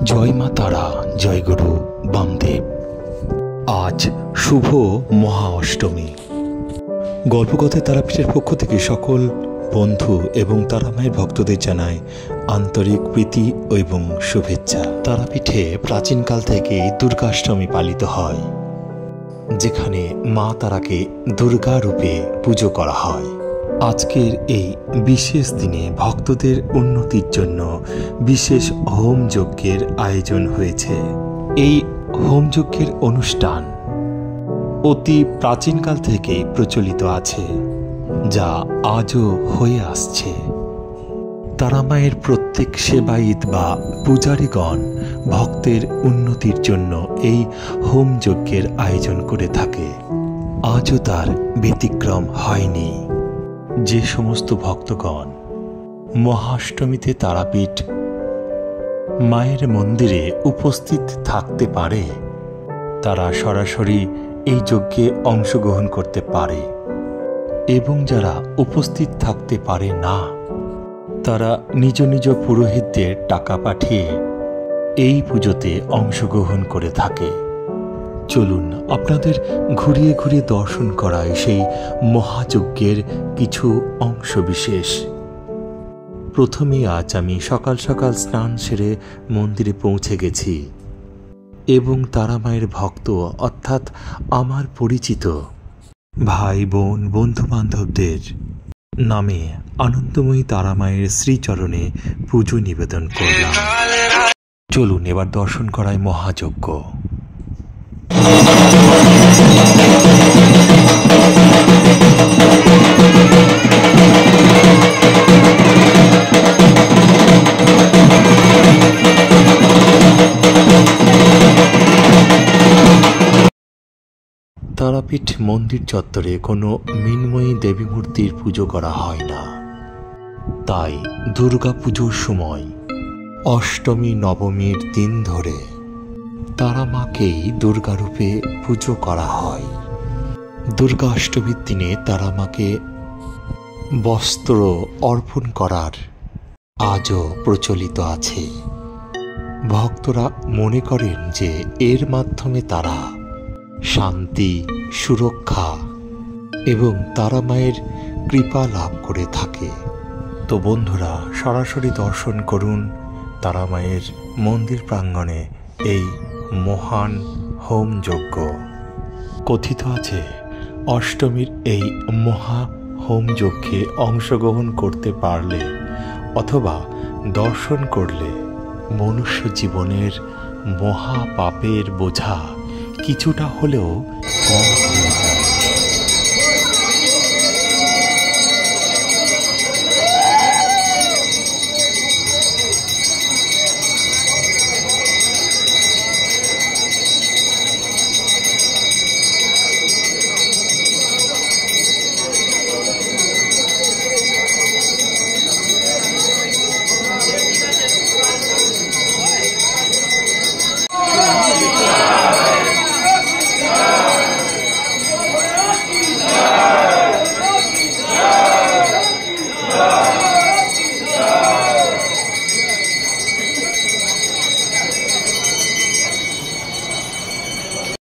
জয় মা তারা, জয় গুরু বামদেব। আজ শুভ মহা অষ্টমী। গল্পকথা তারাপীঠের পক্ষ থেকে সকল বন্ধু এবং তারামায়ের ভক্তদের জানায় আন্তরিক প্রীতি এবং শুভেচ্ছা। তারাপীঠে প্রাচীনকাল থেকেই দুর্গাষ্টমী পালিত হয়, যেখানে মা তারাকে দুর্গা রূপে পুজো করা হয়। আজকের এই বিশেষ দিনে ভক্তদের উন্নতির জন্য বিশেষ হোম যজ্ঞের আয়োজন হয়েছে। এই হোম যজ্ঞের অনুষ্ঠান অতি প্রাচীনকাল থেকেই প্রচলিত আছে, যা আজও হয়ে আসছে। তারামায়ের প্রত্যেক সেবায়িত বা পূজারীগণ ভক্তের উন্নতির জন্য এই হোম যজ্ঞের আয়োজন করে থাকে। আজও তার ব্যতিক্রম হয়নি। যে সমস্ত ভক্তগণ মহাষ্টমীতে তারাপীঠ মায়ের মন্দিরে উপস্থিত থাকতে পারে, তারা সরাসরি এই যজ্ঞে অংশগ্রহণ করতে পারে, এবং যারা উপস্থিত থাকতে পারে না, তারা নিজ নিজ পুরোহিতদের টাকা পাঠিয়ে এই পুজোতে অংশগ্রহণ করে থাকে। চলুন আপনাদের ঘুরিয়ে ঘুরিয়ে দর্শন করায় সেই মহাযজ্ঞের কিছু অংশ বিশেষ। প্রথমেই আজ আমি সকাল সকাল স্নান সেরে মন্দিরে পৌঁছে গেছি এবং তারামায়ের ভক্ত অর্থাৎ আমার পরিচিত ভাই বোন বন্ধু বান্ধবদের নামে আনন্দময়ী তারামায়ের শ্রীচরণে পুজো নিবেদন করলাম। চলুন এবার দর্শন করায় মহাযজ্ঞ। তারাপীঠ মন্দির চত্বরে কোনো মৃন্ময়ী দেবী মূর্তির পুজো করা হয় না, তাই দুর্গা পুজোর সময় অষ্টমী নবমীর দিন ধরে তারামাকেই দুর্গারূপে পুজো করা হয়। দুর্গাষ্টমীর দিনে তারামাকে বস্ত্র অর্পণ করার আজও প্রচলিত আছে। ভক্তরা মনে করেন যে এর মাধ্যমে তারা শান্তি, সুরক্ষা এবং তারামায়ের কৃপা লাভ করে থাকে। তো বন্ধুরা, সরাসরি দর্শন করুন তারামায়ের মন্দির প্রাঙ্গণে এই মহান হোম যজ্ঞ। কথিত আছে, অষ্টমীর এই মহা হোম যজ্ঞে অংশগ্রহণ করতে পারলে অথবা দর্শন করলে মনুষ্য জীবনের মহা পাপের বোঝা কিছুটা হলেও কম